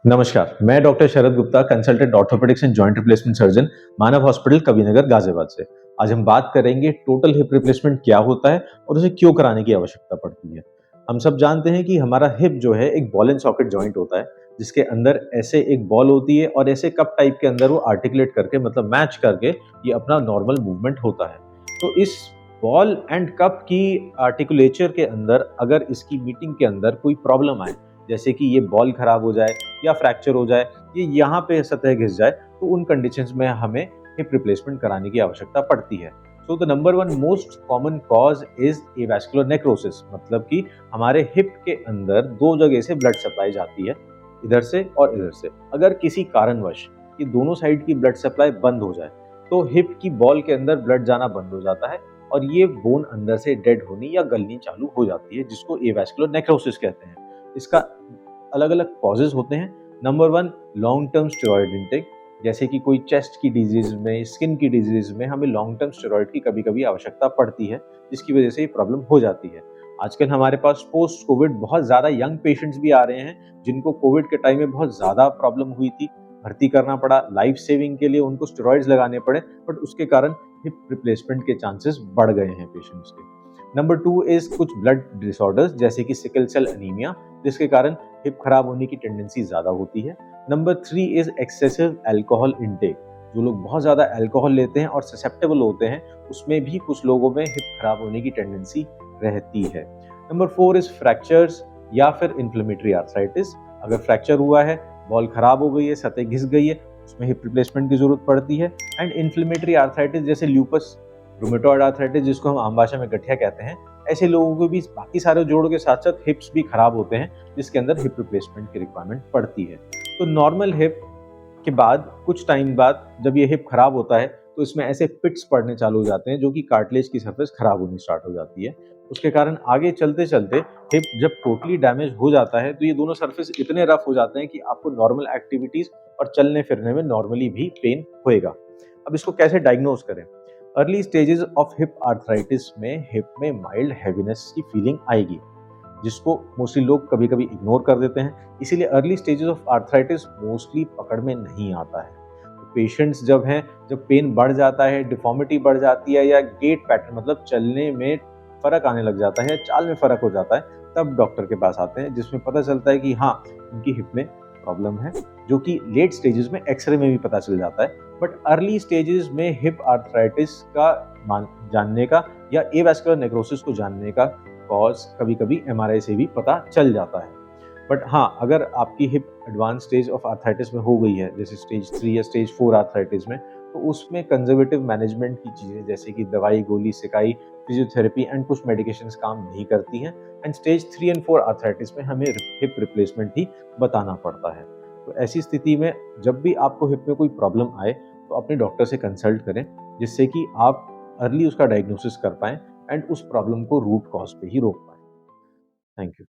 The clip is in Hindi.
नमस्कार, मैं doctor Sharad Gupta, consultant orthopaedics and joint replacement surgeon, Manav hospital Kavi Nagar Ghaziabad से। आज हम बात करेंगे टोटल हिप रिप्लेसमेंट क्या होता है और उसे क्यों कराने की आवश्यकता पड़ती है। हम सब जानते हैं कि हमारा हिप जो है एक बॉल एंड सॉकेट जॉइंट होता है, जिसके अंदर ऐसे एक बॉल होती है और ऐसे कप टाइप के अंदर वो आर्टिकुलेट करके मतलब मैच करके ये अपना नॉर्मल मूवमेंट होता है। तो इस बॉल एंड कप की आर्टिकुलेचर के अंदर अगर इसकी मीटिंग के अंदर कोई प्रॉब्लम आए, जैसे कि ये बॉल खराब हो जाए या फ्रैक्चर हो जाए, ये यहाँ पे सतह घिस जाए, तो उन कंडीशंस में हमें हिप रिप्लेसमेंट कराने की आवश्यकता पड़ती है। So the number one most common cause is avascular necrosis, मतलब कि हमारे हिप के अंदर दो जगह से ब्लड सप्लाई जाती है, इधर से और इधर से। अगर किसी कारणवश ये दोनों साइड की ब्लड सप्लाई बंद हो जाए, तो हिप की बॉल के अंदर ब्लड जाना बंद हो जाता है और ये बोन अंदर से डेड होनी या गलनी चालू हो जाती है, जिसको एवास्कुलर नेक्रोसिस कहते हैं। इसका अलग अलग कॉजेज होते हैं। Number one, long term steroid intake, जैसे कि कोई चेस्ट की डिजीज में, स्किन की डिजीज में हमें लॉन्ग टर्म स्टेरॉयड की कभी कभी आवश्यकता पड़ती है, जिसकी वजह से ये प्रॉब्लम हो जाती है। आजकल हमारे पास पोस्ट कोविड बहुत ज़्यादा यंग पेशेंट्स भी आ रहे हैं, जिनको कोविड के टाइम में बहुत ज़्यादा प्रॉब्लम हुई थी, भर्ती करना पड़ा, लाइफ सेविंग के लिए उनको स्टेरॉइड्स लगाने पड़े, बट उसके कारण हिप रिप्लेसमेंट के चांसेस बढ़ गए हैं पेशेंट्स के। नंबर टू इज कुछ ब्लड डिसऑर्डर्स, जैसे कि सिकल सेल एनीमिया, जिसके कारण हिप खराब होने की टेंडेंसी ज़्यादा होती है। Number three is excessive alcohol intake, जो लोग बहुत ज़्यादा अल्कोहल लेते हैं और ससेप्टेबल होते हैं, उसमें भी कुछ लोगों में हिप खराब होने की टेंडेंसी रहती है। नंबर फोर इज फ्रैक्चर्स या फिर इन्फ्लेमेटरी आर्थराइटिस। अगर फ्रैक्चर हुआ है, बॉल खराब हो गई है, सतह घिस गई है, उसमें हिप रिप्लेसमेंट की जरूरत पड़ती है। एंड इन्फ्लेमेटरी आर्थराइटिस जैसे ल्यूपस, रूमेटॉइड आर्थराइटिस, जिसको हम आम भाषा में गठिया कहते हैं, ऐसे लोगों को भी बाकी सारे जोड़ों के साथ साथ हिप्स भी खराब होते हैं, जिसके अंदर हिप रिप्लेसमेंट की रिक्वायरमेंट पड़ती है। तो नॉर्मल हिप के बाद कुछ टाइम बाद जब ये हिप खराब होता है, तो इसमें ऐसे पिट्स पड़ने चालू हो जाते हैं, जो कि कार्टिलेज की सरफेस खराब होनी स्टार्ट हो जाती है। उसके कारण आगे चलते चलते हिप जब टोटली डैमेज हो जाता है, तो ये दोनों सरफेस इतने रफ हो जाते हैं कि आपको नॉर्मल एक्टिविटीज और चलने फिरने में नॉर्मली भी पेन होएगा। अब इसको कैसे डायग्नोज करें? Early stages of hip arthritis में हिप में माइल्ड हैवीनेस की फीलिंग आएगी, जिसको मोस्टली लोग कभी कभी इग्नोर कर देते हैं। इसीलिए early stages of arthritis mostly पकड़ में नहीं आता है। पेशेंट्स जब हैं, जब पेन बढ़ जाता है, डिफॉर्मिटी बढ़ जाती है, या गेट पैटर्न मतलब चलने में फर्क आने लग जाता है, चाल में फर्क हो जाता है, तब डॉक्टर के पास आते हैं, जिसमें पता चलता है कि हाँ, उनकी हिप में प्रॉब्लम है, जो कि लेट स्टेजेस में एक्सरे में भी पता चल जाता है। बट अर्ली स्टेजेस में हिप आर्थराइटिस का जानने का या एवास्कुलर नेक्रोसिस को जानने का कॉज कभी कभी एमआरआई से भी पता चल जाता है। बट हाँ, अगर आपकी hip advance stage of arthritis में हो गई है, जैसे स्टेज 3 या स्टेज 4 आर्थराइटिस में, तो उसमें कंजर्वेटिव मैनेजमेंट की चीज़ें जैसे कि दवाई, गोली, सिकाई, फिजियोथेरेपी एंड कुछ मेडिकेशंस काम नहीं करती हैं। एंड स्टेज 3 एंड 4 आर्थराइटिस में हमें हिप रिप्लेसमेंट ही बताना पड़ता है। तो ऐसी स्थिति में जब भी आपको हिप में कोई प्रॉब्लम आए, तो अपने डॉक्टर से कंसल्ट करें, जिससे कि आप अर्ली उसका डायग्नोसिस कर पाएँ एंड उस प्रॉब्लम को रूट कॉज पे ही रोक पाएँ। Thank you.